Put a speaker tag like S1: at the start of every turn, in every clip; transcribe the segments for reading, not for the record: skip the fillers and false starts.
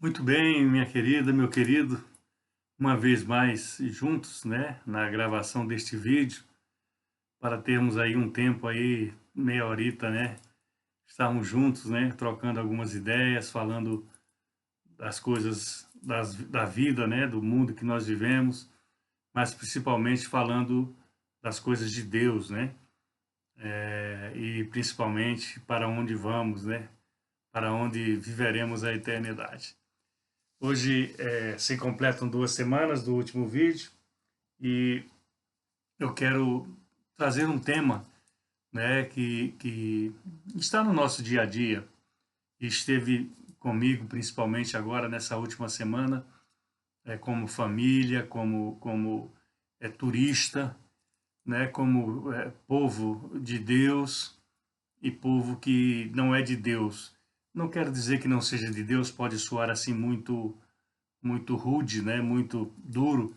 S1: Muito bem, minha querida, meu querido, uma vez mais juntos, né, na gravação deste vídeo, para termos aí um tempo aí, meia horita, né, estarmos juntos, né, trocando algumas ideias, falando das coisas da vida, né, do mundo que nós vivemos, mas principalmente falando das coisas de Deus, né, e principalmente para onde vamos, né, para onde viveremos a eternidade. Hoje se completam 2 semanas do último vídeo e eu quero trazer um tema, né, que está no nosso dia a dia e esteve comigo principalmente agora nessa última semana, como família, como turista, né, como povo de Deus e povo que não é de Deus. Não quero dizer que não seja de Deus, pode soar assim muito rude, né, muito duro,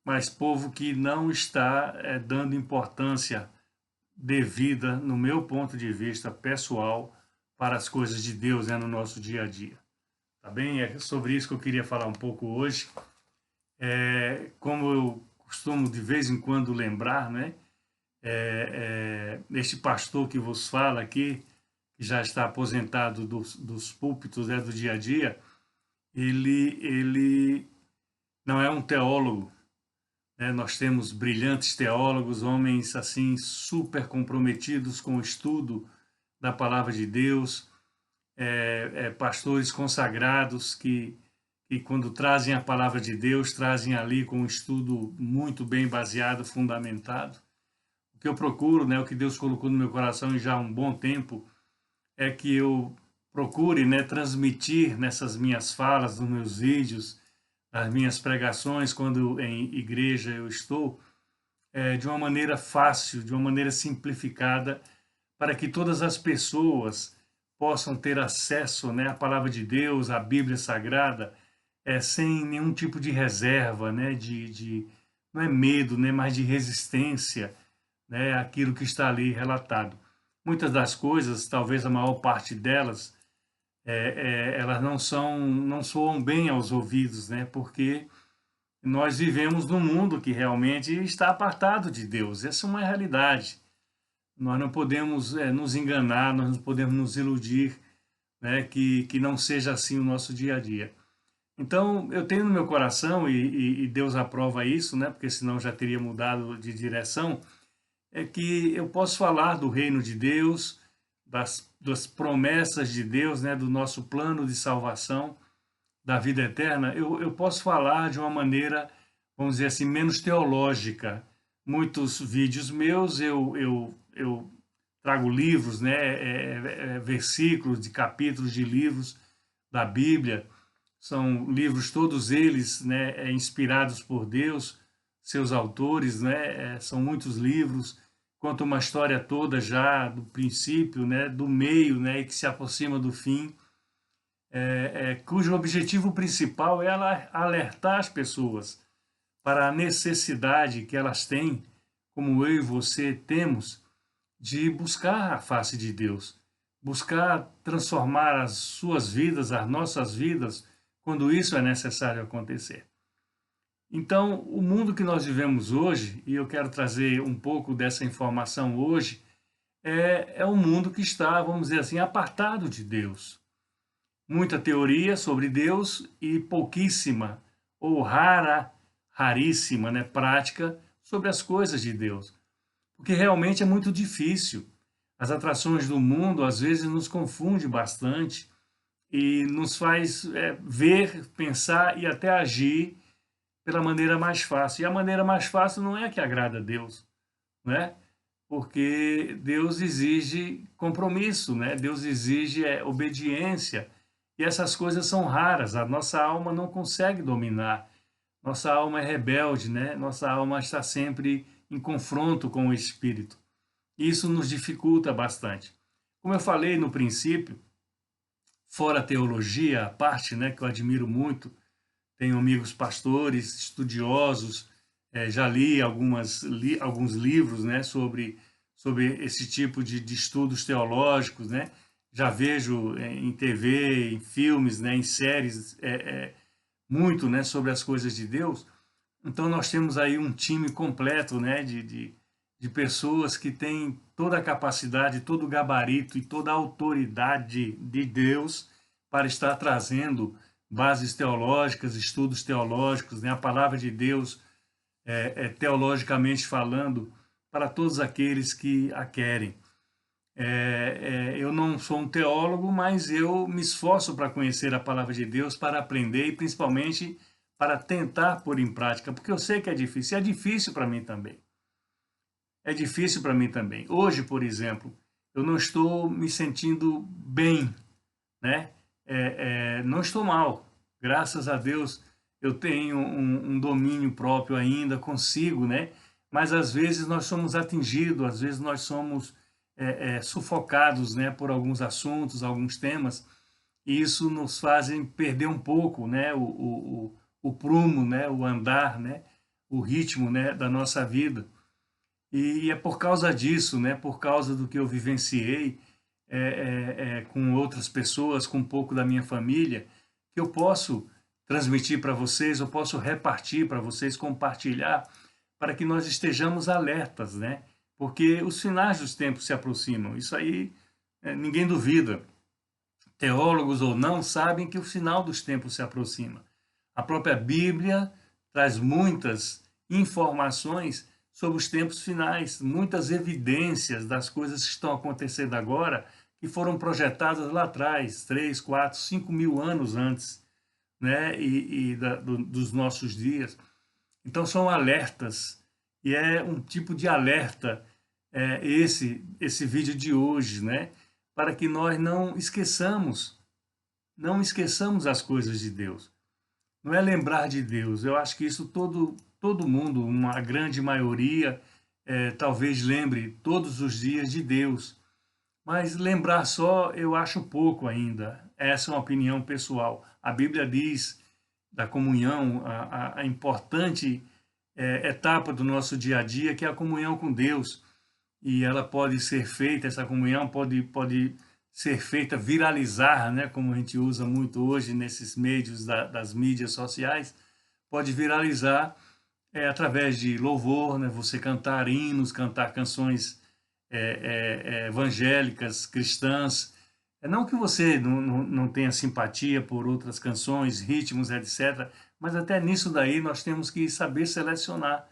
S1: mas povo que não está dando importância devida, no meu ponto de vista pessoal, para as coisas de Deus, né, no nosso dia a dia. Tá bem? É sobre isso que eu queria falar um pouco hoje. Como eu costumo de vez em quando lembrar, né, este pastor que vos fala aqui, que já está aposentado dos púlpitos, né, do dia a dia, ele não é um teólogo, né? Nós temos brilhantes teólogos, homens assim super comprometidos com o estudo da palavra de Deus, pastores consagrados que quando trazem a palavra de Deus, trazem ali com um estudo muito bem baseado, fundamentado. O que eu procuro, né, o que Deus colocou no meu coração já há um bom tempo, é que eu procure, né, transmitir nessas minhas falas, nos meus vídeos, as minhas pregações, quando em igreja eu estou, de uma maneira fácil, de uma maneira simplificada, para que todas as pessoas possam ter acesso, né, à palavra de Deus, à Bíblia Sagrada, sem nenhum tipo de reserva, né, não é medo, né, mas de resistência, né, àquilo que está ali relatado. Muitas das coisas, talvez a maior parte delas, elas não soam bem aos ouvidos, né, porque nós vivemos num mundo que realmente está apartado de Deus. Essa é uma realidade. Nós não podemos nos enganar, nós não podemos nos iludir, né, que não seja assim o nosso dia a dia. Então, eu tenho no meu coração, e Deus aprova isso, né, porque senão já teria mudado de direção, é que eu posso falar do reino de Deus, das promessas de Deus, né, do nosso plano de salvação, da vida eterna, eu posso falar de uma maneira, vamos dizer assim, menos teológica. Muitos vídeos meus eu trago livros, né, versículos de capítulos de livros da Bíblia. São livros todos eles, né, inspirados por Deus, seus autores, né, são muitos livros, conta uma história toda já do princípio, né, do meio, né, e que se aproxima do fim, cujo objetivo principal é alertar as pessoas para a necessidade que elas têm, como eu e você temos, de buscar a face de Deus, buscar transformar as suas vidas, as nossas vidas, quando isso é necessário acontecer. Então, o mundo que nós vivemos hoje, e eu quero trazer um pouco dessa informação hoje, é um mundo que está, vamos dizer assim, apartado de Deus. Muita teoria sobre Deus e pouquíssima ou raríssima, né, prática sobre as coisas de Deus. Porque realmente é muito difícil. As atrações do mundo às vezes nos confunde bastante e nos faz ver, pensar e até agir pela maneira mais fácil. E a maneira mais fácil não é a que agrada a Deus, né? Porque Deus exige compromisso, né? Deus exige obediência. E essas coisas são raras, a nossa alma não consegue dominar. Nossa alma é rebelde, né? Nossa alma está sempre em confronto com o espírito. Isso nos dificulta bastante. Como eu falei no princípio, fora a teologia, a parte, né, que eu admiro muito, tenho amigos pastores, estudiosos, já li alguns livros, né, sobre esse tipo de estudos teológicos, né? já vejo em TV, em filmes, né, em séries, muito, né, sobre as coisas de Deus. Então nós temos aí um time completo, né, de pessoas que têm toda a capacidade, todo o gabarito e toda a autoridade de Deus para estar trazendo bases teológicas, estudos teológicos, né, a palavra de Deus teologicamente falando, para todos aqueles que a querem. Eu não sou um teólogo, mas eu me esforço para conhecer a palavra de Deus, para aprender e principalmente para tentar pôr em prática, porque eu sei que é difícil para mim também. É difícil para mim também. Hoje, por exemplo, eu não estou me sentindo bem, né? Não estou mal. Graças a Deus eu tenho um domínio próprio ainda, consigo, né? Mas às vezes nós somos atingidos, às vezes nós somos sufocados, né, por alguns assuntos, alguns temas, e isso nos fazem perder um pouco, né, o prumo, né, o andar, né, o ritmo, né, da nossa vida. E é por causa disso, né, por causa do que eu vivenciei com outras pessoas, com um pouco da minha família, que eu posso transmitir para vocês, eu posso repartir para vocês, compartilhar, para que nós estejamos alertas, né? Porque os finais dos tempos se aproximam. Isso aí ninguém duvida. Teólogos ou não sabem que o final dos tempos se aproxima. A própria Bíblia traz muitas informações sobre os tempos finais, muitas evidências das coisas que estão acontecendo agora, que foram projetadas lá atrás, 3, 4, 5 mil anos antes, né, dos nossos dias. Então são alertas, e é um tipo de alerta esse vídeo de hoje, né, para que nós não esqueçamos as coisas de Deus. Não é lembrar de Deus. Eu acho que isso todo mundo, uma grande maioria, talvez lembre todos os dias de Deus. Mas lembrar só, eu acho pouco ainda. Essa é uma opinião pessoal. A Bíblia diz da comunhão, a importante etapa do nosso dia a dia, que é a comunhão com Deus. E ela pode ser feita, essa comunhão pode ser feita, viralizar, né, como a gente usa muito hoje nesses meios das mídias sociais, pode viralizar através de louvor, né, você cantar hinos, cantar canções evangélicas, cristãs. Não que você não tenha simpatia por outras canções, ritmos, etc., mas até nisso daí nós temos que saber selecionar,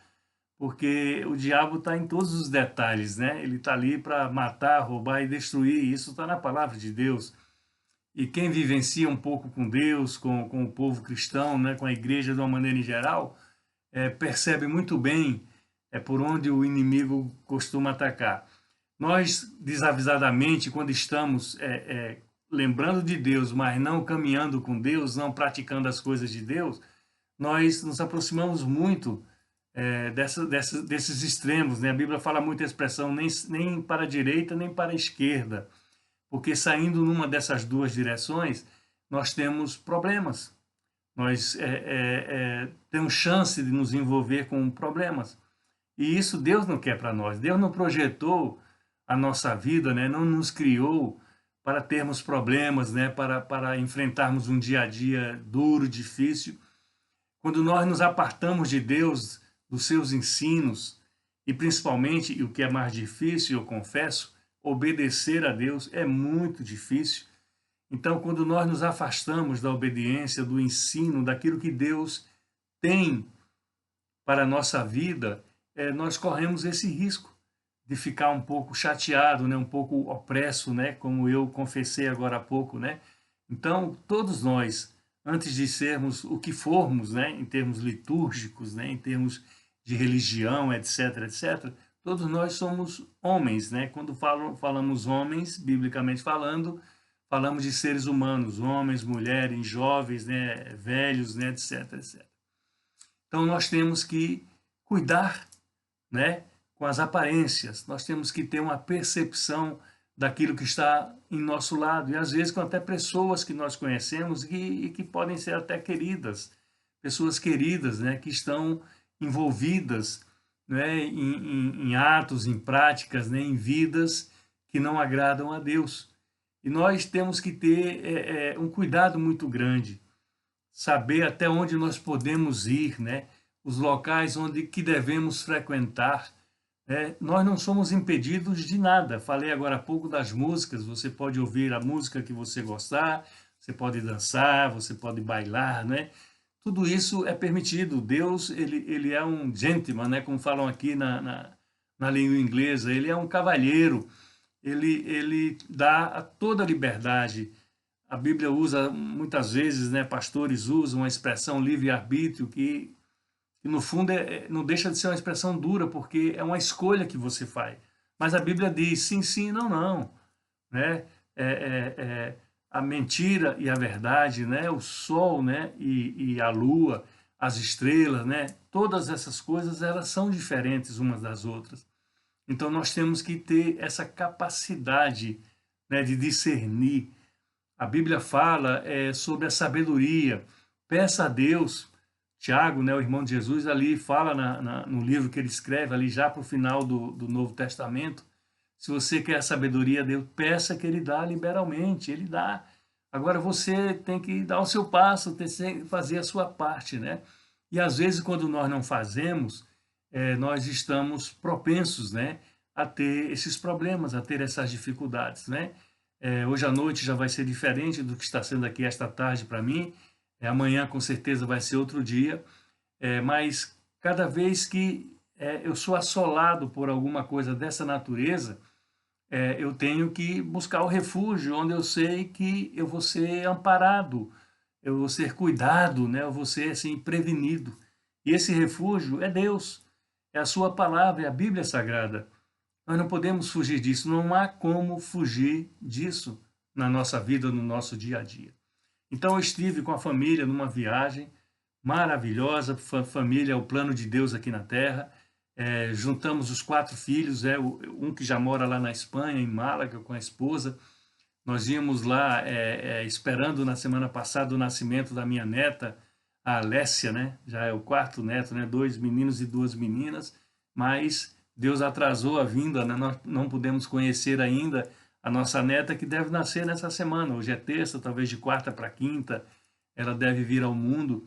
S1: porque o diabo está em todos os detalhes, né? Ele está ali para matar, roubar e destruir, e isso está na palavra de Deus. E quem vivencia um pouco com Deus, com o povo cristão, né, com a igreja de uma maneira em geral, percebe muito bem por onde o inimigo costuma atacar. Nós, desavisadamente, quando estamos lembrando de Deus, mas não caminhando com Deus, não praticando as coisas de Deus, nós nos aproximamos muito desses extremos, né? A Bíblia fala muito a expressão nem para a direita, nem para a esquerda, porque saindo numa dessas duas direções, nós temos problemas, nós temos chance de nos envolver com problemas. E isso Deus não quer para nós. Deus não projetou a nossa vida, né? Não nos criou para termos problemas, né? Para enfrentarmos um dia a dia duro, difícil. Quando nós nos apartamos de Deus, dos seus ensinos, e principalmente, e o que é mais difícil, eu confesso, obedecer a Deus é muito difícil. Então, quando nós nos afastamos da obediência, do ensino, daquilo que Deus tem para a nossa vida, nós corremos esse risco de ficar um pouco chateado, né, um pouco opresso, né, como eu confessei agora há pouco, né? Então, todos nós, antes de sermos o que formos, né, em termos litúrgicos, né, em termos de religião, etc, etc, todos nós somos homens, né? Quando falamos homens, biblicamente falando, falamos de seres humanos, homens, mulheres, jovens, né, velhos, né, etc, etc. Então, nós temos que cuidar, né, com as aparências, nós temos que ter uma percepção daquilo que está em nosso lado, e às vezes com até pessoas que nós conhecemos e que podem ser até queridas, pessoas queridas, né, que estão envolvidas, né, em atos, em práticas, né, em vidas que não agradam a Deus. E nós temos que ter um cuidado muito grande, saber até onde nós podemos ir, né? Os locais onde que devemos frequentar, né? Nós não somos impedidos de nada. Falei agora há pouco das músicas, você pode ouvir a música que você gostar, você pode dançar, você pode bailar, né? Tudo isso é permitido. Deus, ele é um gentleman, né? Como falam aqui na língua inglesa, ele é um cavalheiro, ele dá a toda a liberdade. A Bíblia usa muitas vezes, né, pastores usam a expressão livre-arbítrio, que no fundo não deixa de ser uma expressão dura, porque é uma escolha que você faz. Mas a Bíblia diz sim, sim, não, não. Né? A mentira e a verdade, né? O sol, né? E a lua, as estrelas, né? Todas essas coisas, elas são diferentes umas das outras. Então nós temos que ter essa capacidade, né, de discernir. A Bíblia fala sobre a sabedoria. Peça a Deus. Tiago, né, o irmão de Jesus, ali fala no livro que ele escreve, ali já para o final do Novo Testamento, se você quer a sabedoria a Deus, peça que ele dá liberalmente, ele dá. Agora você tem que dar o seu passo, tem que fazer a sua parte, né? E às vezes quando nós não fazemos, nós estamos propensos, né, a ter esses problemas, a ter essas dificuldades, né? Hoje à noite já vai ser diferente do que está sendo aqui esta tarde para mim. Amanhã com certeza vai ser outro dia. Mas cada vez que eu sou assolado por alguma coisa dessa natureza, eu tenho que buscar o refúgio onde eu sei que eu vou ser amparado, eu vou ser cuidado, né? Eu vou ser assim, prevenido. E esse refúgio é Deus, é a sua palavra, é a Bíblia Sagrada. Nós não podemos fugir disso, não há como fugir disso na nossa vida, no nosso dia a dia. Então eu estive com a família numa viagem maravilhosa, família é o plano de Deus aqui na Terra. Juntamos os 4 filhos, um que já mora lá na Espanha, em Málaga, com a esposa. Nós íamos lá esperando na semana passada o nascimento da minha neta, a Alessia, né? Já é o 4º neto, né? 2 meninos e 2 meninas, mas Deus atrasou a vinda, né? Nós não pudemos conhecer ainda a nossa neta, que deve nascer nessa semana. Hoje é terça, talvez de quarta para quinta, ela deve vir ao mundo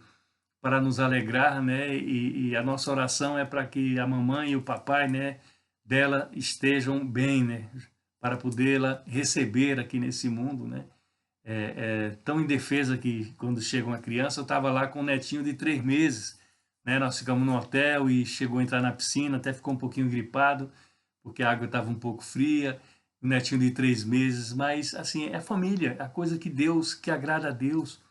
S1: para nos alegrar, né? E a nossa oração é para que a mamãe e o papai, né, dela estejam bem, né? Para podê-la receber aqui nesse mundo, né? Tão indefesa que quando chega uma criança, eu estava lá com um netinho de 3 meses, né? Nós ficamos no hotel e chegou a entrar na piscina, até ficou um pouquinho gripado, porque a água estava um pouco fria, um netinho de 3 meses, mas assim, é família, é a coisa que Deus, que agrada a Deus.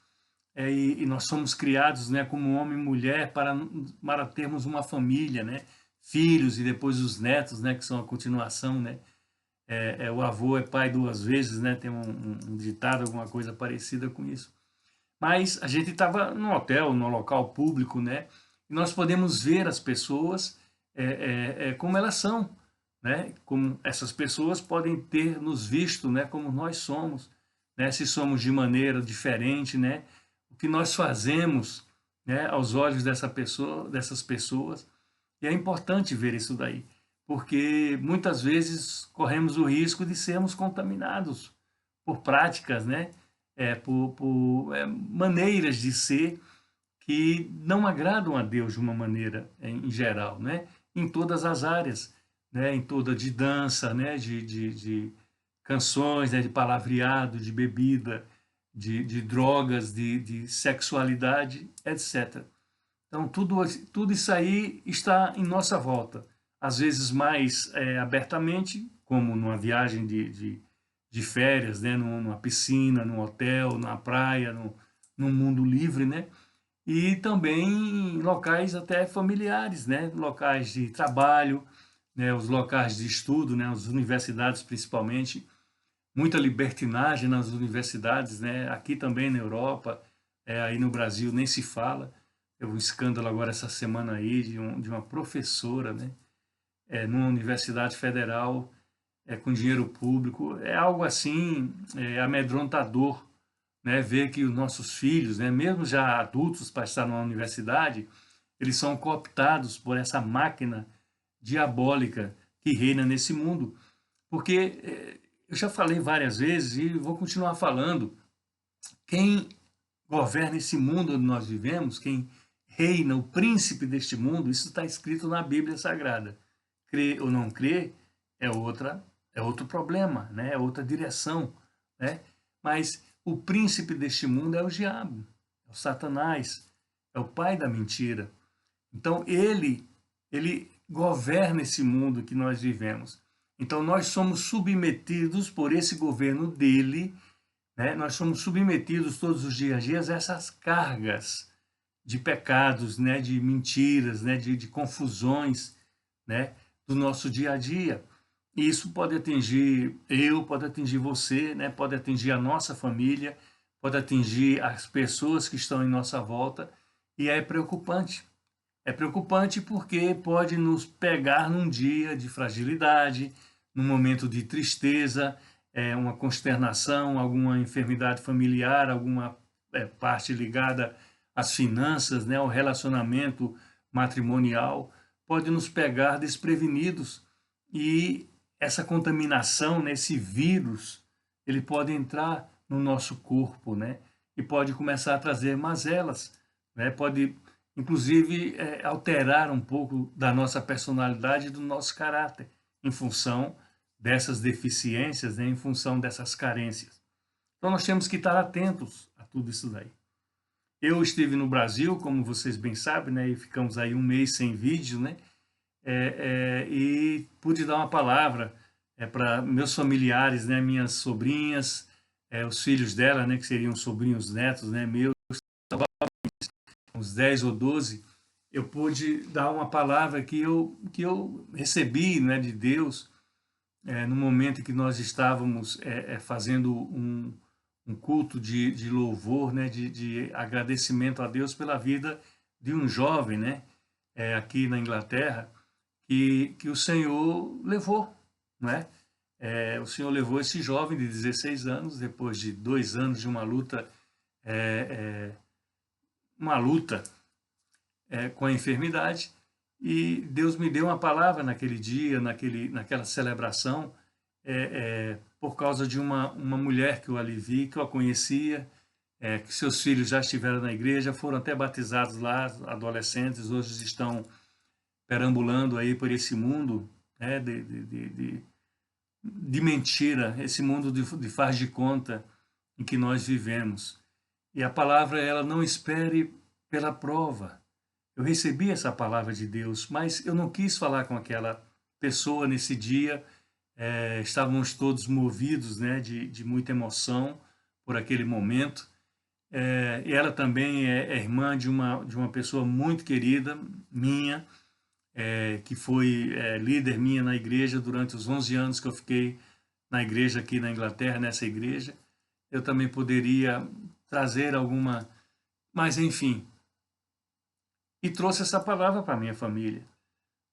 S1: E nós somos criados, né, como homem e mulher para termos uma família, né, filhos e depois os netos, né, que são a continuação, né, o avô é pai 2 vezes, né, tem um ditado, alguma coisa parecida com isso. Mas a gente estava no hotel, no local público, né, e nós podemos ver as pessoas como elas são, né, como essas pessoas podem ter nos visto, né, como nós somos, né, se somos de maneira diferente, né, o que nós fazemos, né, aos olhos dessas pessoas, e é importante ver isso daí, porque muitas vezes corremos o risco de sermos contaminados por práticas, né, por maneiras de ser que não agradam a Deus de uma maneira em geral, né, em todas as áreas, né, em toda de dança, né, de canções, né, de palavreado, de bebida, de drogas, de sexualidade, etc. Então, tudo isso aí está em nossa volta. Às vezes mais abertamente, como numa viagem de férias, né? Numa piscina, num hotel, numa praia, num mundo livre, né? E também em locais até familiares, né? Locais de trabalho, né? Os locais de estudo, né? As universidades principalmente, muita libertinagem nas universidades, né? Aqui também na Europa, aí no Brasil nem se fala. Teve um escândalo agora essa semana aí de uma professora, né? Numa universidade federal, com dinheiro público. É algo assim, amedrontador, né? Ver que os nossos filhos, né? Mesmo já adultos para estar numa universidade, eles são cooptados por essa máquina diabólica que reina nesse mundo. Porque eu já falei várias vezes e vou continuar falando, quem governa esse mundo onde nós vivemos, quem reina, o príncipe deste mundo, isso está escrito na Bíblia Sagrada. Crer ou não crer é outro problema, né? É outra direção, né? Mas o príncipe deste mundo é o diabo, é o Satanás, é o pai da mentira. Então ele governa esse mundo que nós vivemos. Então nós somos submetidos por esse governo dele, né? Nós somos submetidos todos os dias a essas cargas de pecados, né? De mentiras, né? De confusões, né? Do nosso dia a dia. E isso pode atingir eu, pode atingir você, né? Pode atingir a nossa família, pode atingir as pessoas que estão em nossa volta, e é preocupante. É preocupante porque pode nos pegar num dia de fragilidade, num momento de tristeza, uma consternação, alguma enfermidade familiar, alguma parte ligada às finanças, né, ao relacionamento matrimonial, pode nos pegar desprevenidos e essa contaminação, né, esse vírus, ele pode entrar no nosso corpo, né, e pode começar a trazer mazelas, né, pode inclusive alterar um pouco da nossa personalidade e do nosso caráter, em função dessas deficiências, né, em função dessas carências. Então nós temos que estar atentos a tudo isso daí. Eu estive no Brasil, como vocês bem sabem, né, e ficamos aí um mês sem vídeo, né, e pude dar uma palavra para meus familiares, né, minhas sobrinhas, os filhos dela, né, que seriam sobrinhos netos, né, meus, uns 10 ou 12, eu pude dar uma palavra que eu recebi, né, de Deus, no momento em que nós estávamos fazendo um culto de louvor, né, de agradecimento a Deus pela vida de um jovem, né, aqui na Inglaterra, que o Senhor levou, né? O Senhor levou esse jovem de 16 anos, depois de 2 anos de uma luta com a enfermidade, e Deus me deu uma palavra naquele dia, naquela celebração, por causa de uma mulher que eu ali vi, que eu a conhecia, que seus filhos já estiveram na igreja, foram até batizados lá, adolescentes, hoje estão perambulando aí por esse mundo, né, de mentira, esse mundo de faz de conta em que nós vivemos. E a palavra, ela não espere pela prova. Eu recebi essa palavra de Deus, mas eu não quis falar com aquela pessoa nesse dia. Estávamos todos movidos, né, de muita emoção por aquele momento. E ela também é irmã de uma pessoa muito querida minha, que foi líder minha na igreja durante os 11 anos que eu fiquei na igreja aqui na Inglaterra, nessa igreja. Eu também poderia trazer alguma... Mas, enfim, e trouxe essa palavra para a minha família,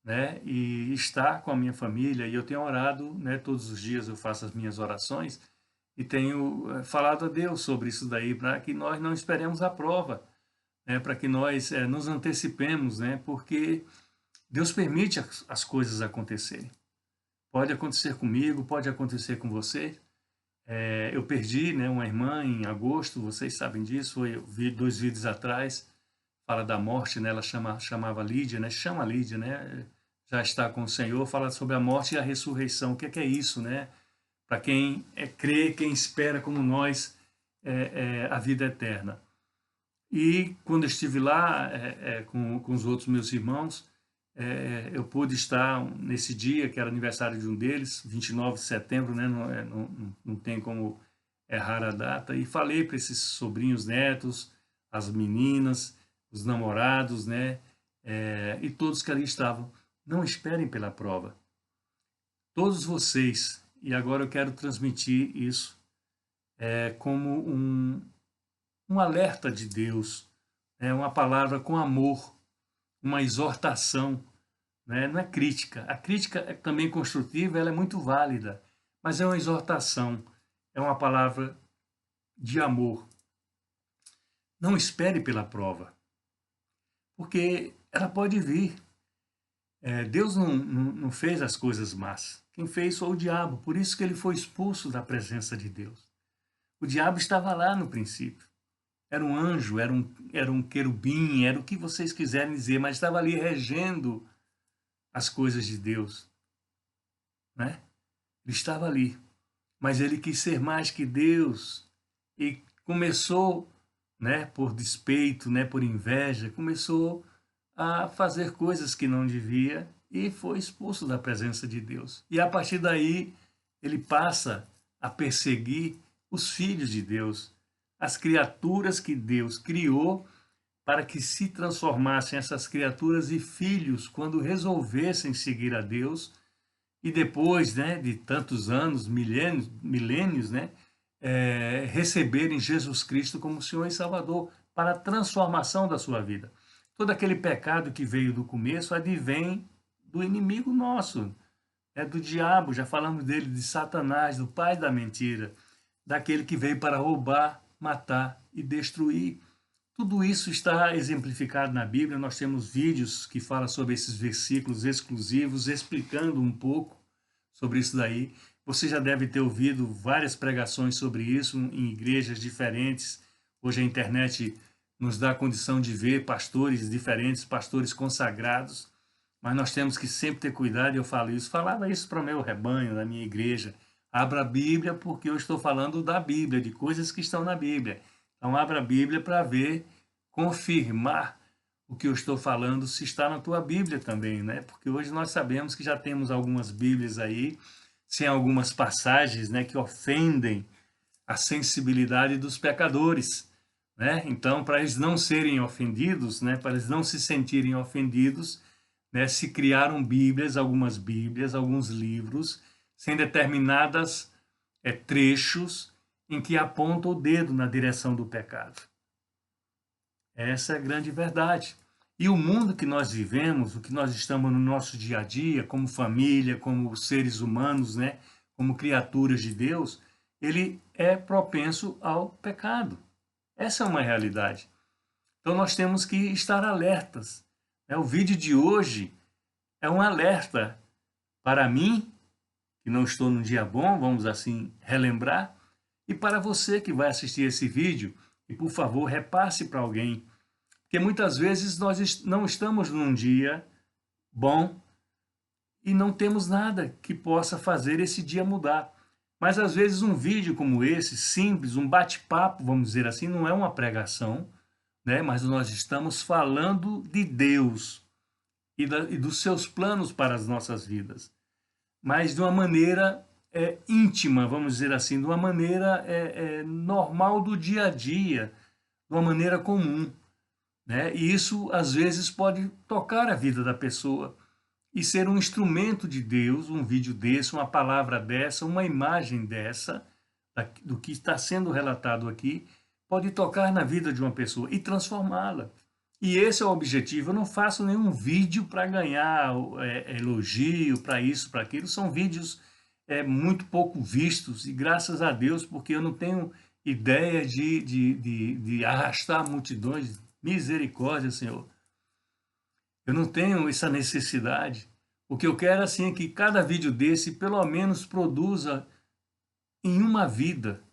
S1: né? E está com a minha família, e eu tenho orado, né? Todos os dias eu faço as minhas orações e tenho falado a Deus sobre isso daí, para que nós não esperemos a prova, né? Para que nós nos antecipemos, né? Porque Deus permite as coisas acontecerem. Pode acontecer comigo, pode acontecer com você. Eu perdi, né, uma irmã em agosto, vocês sabem disso, foi 2 vídeos atrás, fala da morte, né? Ela chamava Lídia, né? Chama Lídia, né? Já está com o Senhor, fala sobre a morte e a ressurreição. O que é isso, né? Para quem crê, quem espera como nós a vida eterna. E quando eu estive lá com os outros meus irmãos, eu pude estar nesse dia, que era aniversário de um deles, 29 de setembro, né? Não tem como errar a data, e falei para esses sobrinhos netos, as meninas, os namorados, né? E todos que ali estavam, não esperem pela prova. Todos vocês, e agora eu quero transmitir isso como um alerta de Deus, uma palavra com amor, uma exortação, né? Não é crítica. A crítica é também construtiva, ela é muito válida, mas é uma exortação, é uma palavra de amor. Não espere pela prova, porque ela pode vir. Deus não fez as coisas más. Quem fez foi o diabo. Por isso que ele foi expulso da presença de Deus. O diabo estava lá no princípio. Era um anjo, era um querubim, era o que vocês quiserem dizer, mas estava ali regendo as coisas de Deus, né? Ele estava ali, mas ele quis ser mais que Deus e começou, né, por despeito, né, por inveja, começou a fazer coisas que não devia e foi expulso da presença de Deus. E a partir daí ele passa a perseguir os filhos de Deus, as criaturas que Deus criou para que se transformassem essas criaturas em filhos quando resolvessem seguir a Deus e depois, né, de tantos anos, milênios, né, receberem Jesus Cristo como Senhor e Salvador para a transformação da sua vida. Todo aquele pecado que veio do começo advém do inimigo nosso, do diabo, já falamos dele, de Satanás, do pai da mentira, daquele que veio para roubar, matar e destruir. Tudo isso está exemplificado na Bíblia, nós temos vídeos que falam sobre esses versículos exclusivos, explicando um pouco sobre isso daí. Você já deve ter ouvido várias pregações sobre isso em igrejas diferentes. Hoje a internet nos dá a condição de ver pastores diferentes, pastores consagrados, mas nós temos que sempre ter cuidado, eu falava isso para o meu rebanho, na minha igreja. Abra a Bíblia porque eu estou falando da Bíblia, de coisas que estão na Bíblia. Então abra a Bíblia para ver, confirmar o que eu estou falando, se está na tua Bíblia também, né? Porque hoje nós sabemos que já temos algumas Bíblias aí, sem algumas passagens, né, que ofendem a sensibilidade dos pecadores, né? Então, para eles não serem ofendidos, né, para eles não se sentirem ofendidos, né, se criaram Bíblias, alguns livros, sem determinadas trechos em que apontam o dedo na direção do pecado. Essa é a grande verdade. E o mundo que nós vivemos, o que nós estamos no nosso dia a dia, como família, como seres humanos, né, como criaturas de Deus, ele é propenso ao pecado. Essa é uma realidade. Então nós temos que estar alertas. O vídeo de hoje é um alerta para mim, que não estou num dia bom, vamos assim relembrar, e para você que vai assistir esse vídeo, e por favor repasse para alguém, porque muitas vezes nós não estamos num dia bom e não temos nada que possa fazer esse dia mudar. Mas às vezes um vídeo como esse, simples, um bate-papo, vamos dizer assim, não é uma pregação, né? Mas nós estamos falando de Deus e dos seus planos para as nossas vidas, mas de uma maneira íntima, vamos dizer assim, de uma maneira normal do dia a dia, de uma maneira comum, né? E isso às vezes pode tocar a vida da pessoa e ser um instrumento de Deus, um vídeo desse, uma palavra dessa, uma imagem dessa, do que está sendo relatado aqui, pode tocar na vida de uma pessoa e transformá-la. E esse é o objetivo. Eu não faço nenhum vídeo para ganhar elogio, para isso, para aquilo. São vídeos muito pouco vistos, e graças a Deus, porque eu não tenho ideia de arrastar multidões. Misericórdia, Senhor. Eu não tenho essa necessidade. O que eu quero assim é que cada vídeo desse pelo menos produza em uma vida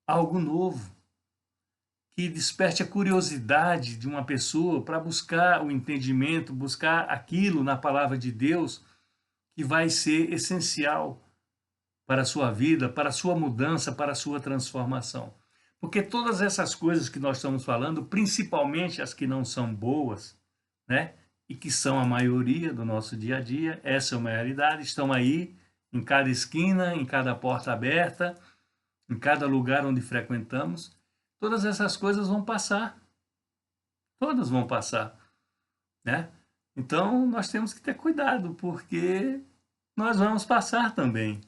S1: algo novo, que desperte a curiosidade de uma pessoa para buscar o entendimento, buscar aquilo na palavra de Deus que vai ser essencial para a sua vida, para a sua mudança, para a sua transformação. Porque todas essas coisas que nós estamos falando, principalmente as que não são boas, né? E que são a maioria do nosso dia a dia, essa é uma realidade, estão aí em cada esquina, em cada porta aberta, em cada lugar onde frequentamos. Todas essas coisas vão passar. Todas vão passar, né? Então nós temos que ter cuidado, porque nós vamos passar também.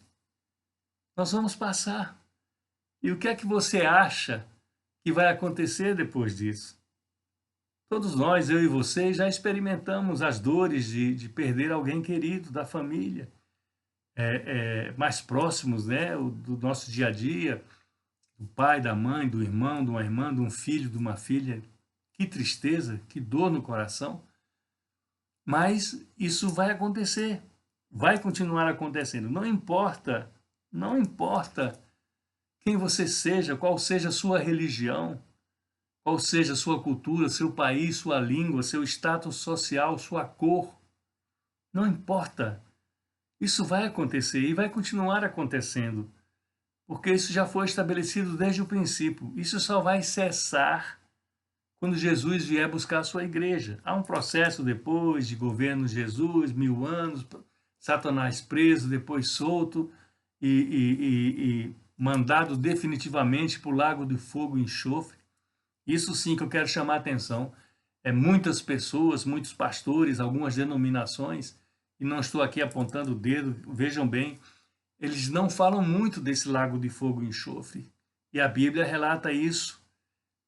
S1: Nós vamos passar. E o que é que você acha que vai acontecer depois disso? Todos nós, eu e você, já experimentamos as dores de perder alguém querido da família, mais próximos, né, do nosso dia a dia, do pai, da mãe, do irmão, de uma irmã, de um filho, de uma filha. Que tristeza, que dor no coração. Mas isso vai acontecer. vai continuar acontecendo. Não importa quem você seja, qual seja a sua religião, qual seja a sua cultura, seu país, sua língua, seu status social, sua cor, não importa. Isso vai acontecer e vai continuar acontecendo, porque isso já foi estabelecido desde o princípio. Isso só vai cessar quando Jesus vier buscar a sua igreja. Há um processo depois de governo de Jesus, 1000 anos, Satanás preso, depois solto e mandado definitivamente para o lago de fogo e enxofre. Isso sim que eu quero chamar a atenção. Muitas pessoas, muitos pastores, algumas denominações, e não estou aqui apontando o dedo, vejam bem, eles não falam muito desse lago de fogo e enxofre. E a Bíblia relata isso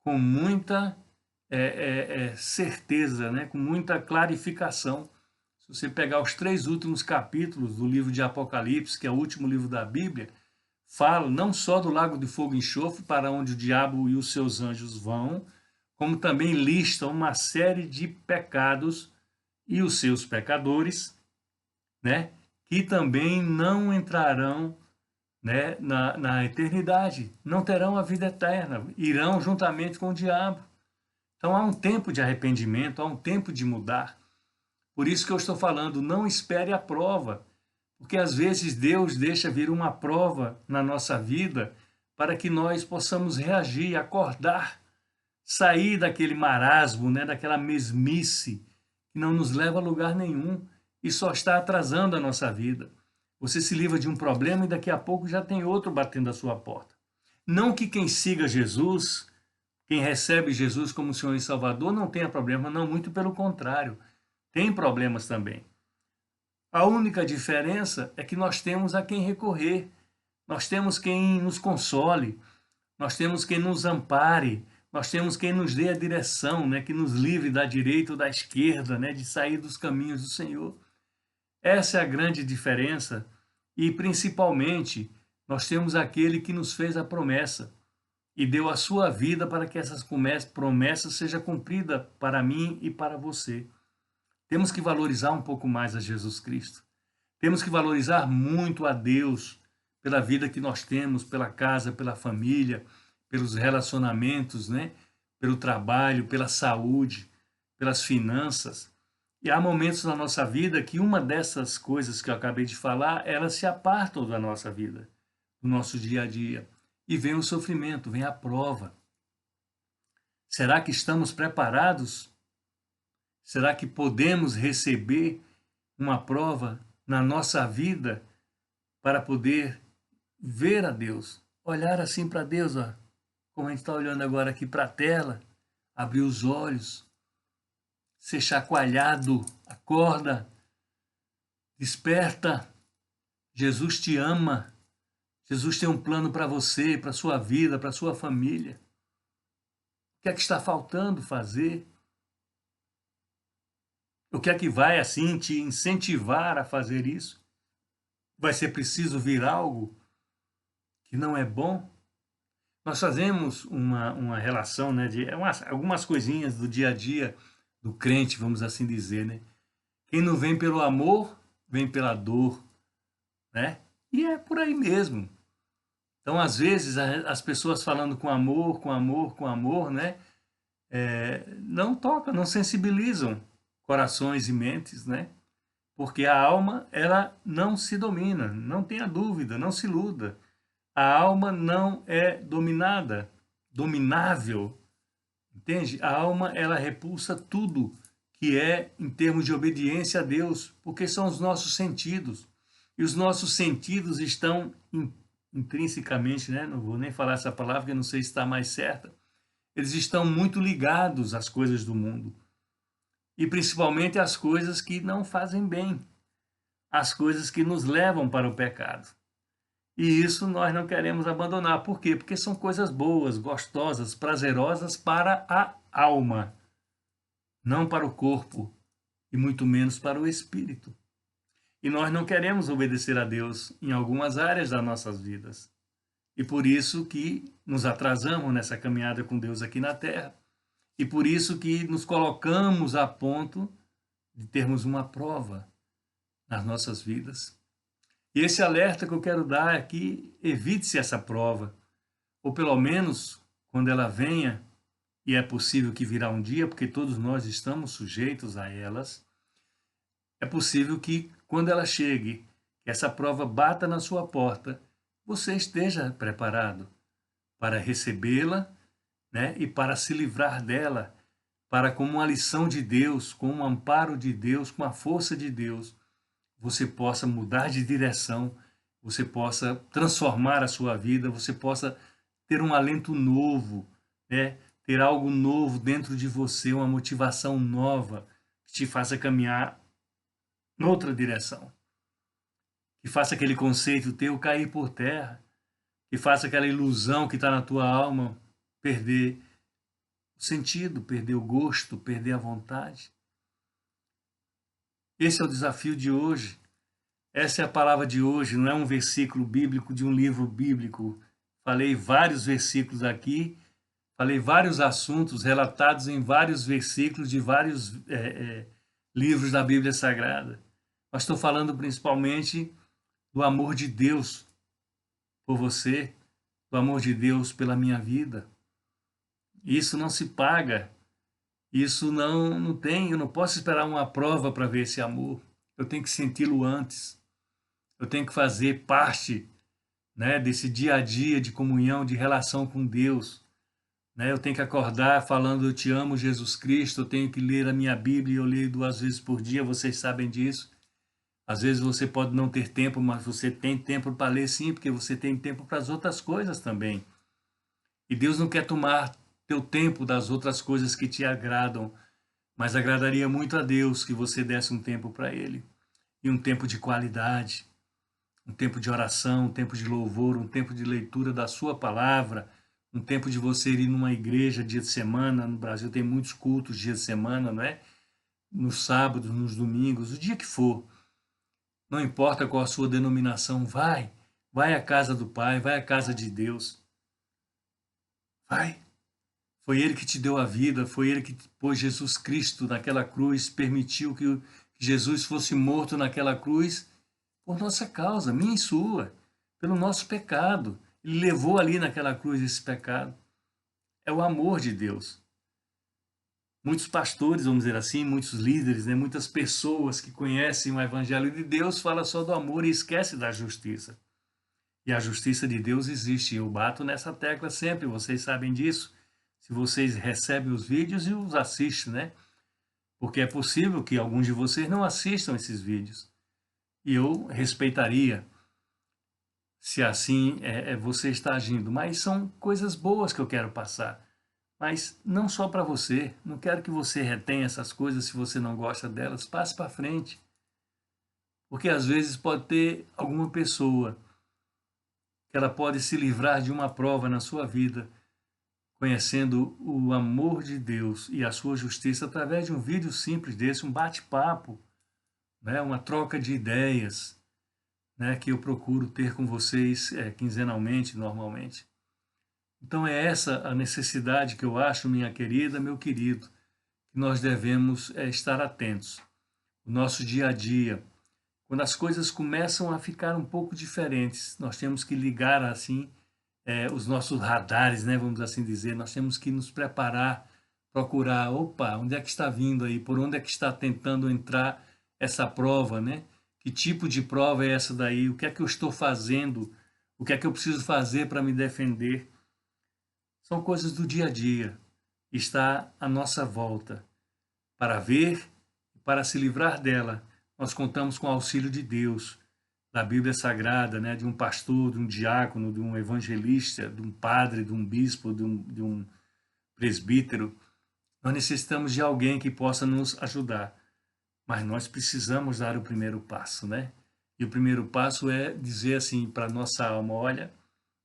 S1: com muita certeza, né? Com muita clarificação. Se você pegar os 3 últimos capítulos do livro de Apocalipse, que é o último livro da Bíblia, fala não só do lago de fogo e enxofre, para onde o diabo e os seus anjos vão, como também lista uma série de pecados e os seus pecadores, né, que também não entrarão, né, na eternidade, não terão a vida eterna, irão juntamente com o diabo. Então há um tempo de arrependimento, há um tempo de mudar. Por isso que eu estou falando, não espere a prova, porque às vezes Deus deixa vir uma prova na nossa vida para que nós possamos reagir, acordar, sair daquele marasmo, né, daquela mesmice que não nos leva a lugar nenhum e só está atrasando a nossa vida. Você se livra de um problema e daqui a pouco já tem outro batendo à sua porta. Não que quem siga Jesus, quem recebe Jesus como Senhor e Salvador, não tenha problema, não, muito pelo contrário, tem problemas também. A única diferença é que nós temos a quem recorrer, nós temos quem nos console, nós temos quem nos ampare, nós temos quem nos dê a direção, né, que nos livre da direita ou da esquerda, né, de sair dos caminhos do Senhor. Essa é a grande diferença e, principalmente, nós temos aquele que nos fez a promessa e deu a sua vida para que essas promessas sejam cumpridas para mim e para você. Temos que valorizar um pouco mais a Jesus Cristo. Temos que valorizar muito a Deus pela vida que nós temos, pela casa, pela família, pelos relacionamentos, né? Pelo trabalho, pela saúde, pelas finanças. E há momentos na nossa vida que uma dessas coisas que eu acabei de falar, elas se apartam da nossa vida, do nosso dia a dia. E vem o sofrimento, vem a prova. Será que estamos preparados? Será que podemos receber uma prova na nossa vida para poder ver a Deus? Olhar assim para Deus, ó, como a gente está olhando agora aqui para a tela, abrir os olhos, ser chacoalhado, acorda, desperta. Jesus te ama. Jesus tem um plano para você, para a sua vida, para a sua família. O que é que está faltando fazer? O que é que vai, assim, te incentivar a fazer isso? Vai ser preciso vir algo que não é bom? Nós fazemos uma relação, né, de algumas coisinhas do dia a dia do crente, vamos assim dizer, né? Quem não vem pelo amor, vem pela dor, né? E é por aí mesmo. Então, às vezes, as pessoas falando com amor, com amor, com amor, né? Não tocam, não sensibilizam corações e mentes, né? Porque a alma, ela não se domina, não tenha dúvida, não se iluda. A alma não é dominável, entende? A alma, ela repulsa tudo que é em termos de obediência a Deus, porque são os nossos sentidos. E os nossos sentidos estão intrinsecamente, né? Não vou nem falar essa palavra, porque eu não sei se está mais certa. Eles estão muito ligados às coisas do mundo. E principalmente às coisas que não fazem bem, às coisas que nos levam para o pecado. E isso nós não queremos abandonar. Por quê? Porque são coisas boas, gostosas, prazerosas para a alma, não para o corpo e muito menos para o espírito. E nós não queremos obedecer a Deus em algumas áreas das nossas vidas. E por isso que nos atrasamos nessa caminhada com Deus aqui na Terra. E por isso que nos colocamos a ponto de termos uma prova nas nossas vidas. E esse alerta que eu quero dar é que evite-se essa prova, ou pelo menos, quando ela venha, e é possível que virá um dia, porque todos nós estamos sujeitos a elas, é possível que, quando ela chegue, que essa prova bata na sua porta, você esteja preparado para recebê-la, né, e para se livrar dela, para, como uma lição de Deus, com um amparo de Deus, com a força de Deus, você possa mudar de direção, você possa transformar a sua vida, você possa ter um alento novo, né? Ter algo novo dentro de você, uma motivação nova que te faça caminhar noutra direção, que faça aquele conceito teu cair por terra, que faça aquela ilusão que está na tua alma perder o sentido, perder o gosto, perder a vontade. Esse é o desafio de hoje. Essa é a palavra de hoje, não é um versículo bíblico de um livro bíblico. Falei vários versículos aqui, falei vários assuntos relatados em vários versículos de vários livros da Bíblia Sagrada. Mas estou falando principalmente do amor de Deus por você, do amor de Deus pela minha vida. Isso não se paga, isso não tem, eu não posso esperar uma prova para ver esse amor. Eu tenho que senti-lo antes. Eu tenho que fazer parte, né, desse dia a dia de comunhão, de relação com Deus. Né? Eu tenho que acordar falando eu te amo, Jesus Cristo. Eu tenho que ler a minha Bíblia, eu leio 2 vezes por dia, vocês sabem disso. Às vezes você pode não ter tempo, mas você tem tempo para ler sim, porque você tem tempo para as outras coisas também. E Deus não quer tomar teu tempo das outras coisas que te agradam, mas agradaria muito a Deus que você desse um tempo para Ele. E um tempo de qualidade, um tempo de oração, um tempo de louvor, um tempo de leitura da sua palavra, um tempo de você ir numa igreja dia de semana. No Brasil tem muitos cultos dia de semana, não é? Nos sábados, nos domingos, o dia que for. Não importa qual a sua denominação, vai à casa do Pai, vai à casa de Deus. Vai. Foi Ele que te deu a vida, foi Ele que pôs Jesus Cristo naquela cruz, permitiu que Jesus fosse morto naquela cruz por nossa causa, minha e sua, pelo nosso pecado. Ele levou ali naquela cruz esse pecado. É o amor de Deus. Muitos pastores, vamos dizer assim, muitos líderes, né, muitas pessoas que conhecem o Evangelho de Deus falam só do amor e esquecem da justiça. E a justiça de Deus existe. Eu bato nessa tecla sempre, vocês sabem disso. Se vocês recebem os vídeos e os assistem, né? Porque é possível que alguns de vocês não assistam esses vídeos. E eu respeitaria se assim você está agindo. Mas são coisas boas que eu quero passar. Mas não só para você. Não quero que você retenha essas coisas se você não gosta delas. Passe para frente. Porque às vezes pode ter alguma pessoa que ela pode se livrar de uma prova na sua vida, conhecendo o amor de Deus e a sua justiça através de um vídeo simples desse, um bate-papo, né? Uma troca de ideias, né? Que eu procuro ter com vocês quinzenalmente, normalmente. Então é essa a necessidade que eu acho, minha querida, meu querido, que nós devemos estar atentos. O nosso dia a dia, quando as coisas começam a ficar um pouco diferentes, nós temos que ligar assim os nossos radares, né, vamos assim dizer. Nós temos que nos preparar, procurar, opa, onde é que está vindo aí? Por onde é que está tentando entrar essa prova, né? Que tipo de prova é essa daí? O que é que eu estou fazendo? O que é que eu preciso fazer para me defender? São coisas do dia a dia. Está à nossa volta. Para ver e para se livrar dela, nós contamos com o auxílio de Deus, da Bíblia Sagrada, né, de um pastor, de um diácono, de um evangelista, de um padre, de um bispo, de um presbítero. Nós necessitamos de alguém que possa nos ajudar, mas nós precisamos dar o primeiro passo, né? E o primeiro passo é dizer assim para nossa alma: olha,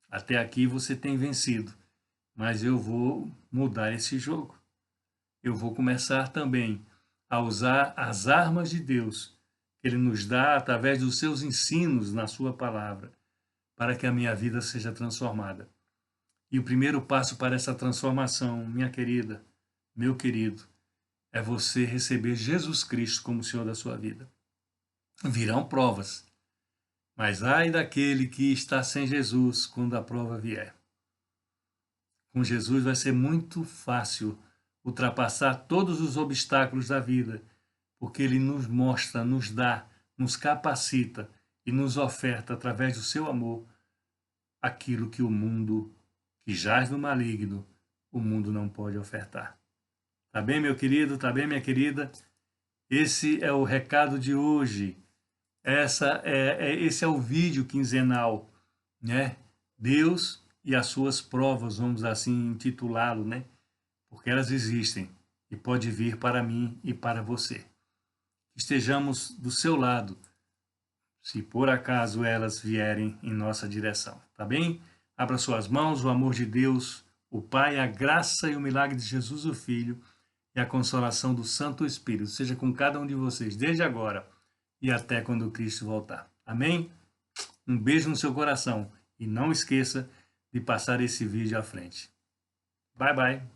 S1: até aqui você tem vencido, mas eu vou mudar esse jogo. Eu vou começar também a usar as armas de Deus que Ele nos dá através dos seus ensinos na sua palavra, para que a minha vida seja transformada. E o primeiro passo para essa transformação, minha querida, meu querido, é você receber Jesus Cristo como Senhor da sua vida. virão provas, mas ai daquele que está sem Jesus quando a prova vier. Com Jesus vai ser muito fácil ultrapassar todos os obstáculos da vida, porque ele nos mostra, nos dá, nos capacita e nos oferta através do seu amor aquilo que o mundo, que jaz no maligno, o mundo não pode ofertar. Tá bem, meu querido? Tá bem, minha querida? Esse é o recado de hoje. Esse é o vídeo quinzenal, né? Deus e as suas provas, vamos assim intitulá-lo, né? Porque elas existem e pode vir para mim e para você. Estejamos do seu lado, se por acaso elas vierem em nossa direção, tá bem? Abra suas mãos, o amor de Deus, o Pai, a graça e o milagre de Jesus, o Filho, e a consolação do Santo Espírito, seja com cada um de vocês, desde agora e até quando Cristo voltar. Amém? Um beijo no seu coração e não esqueça de passar esse vídeo à frente. Bye, bye.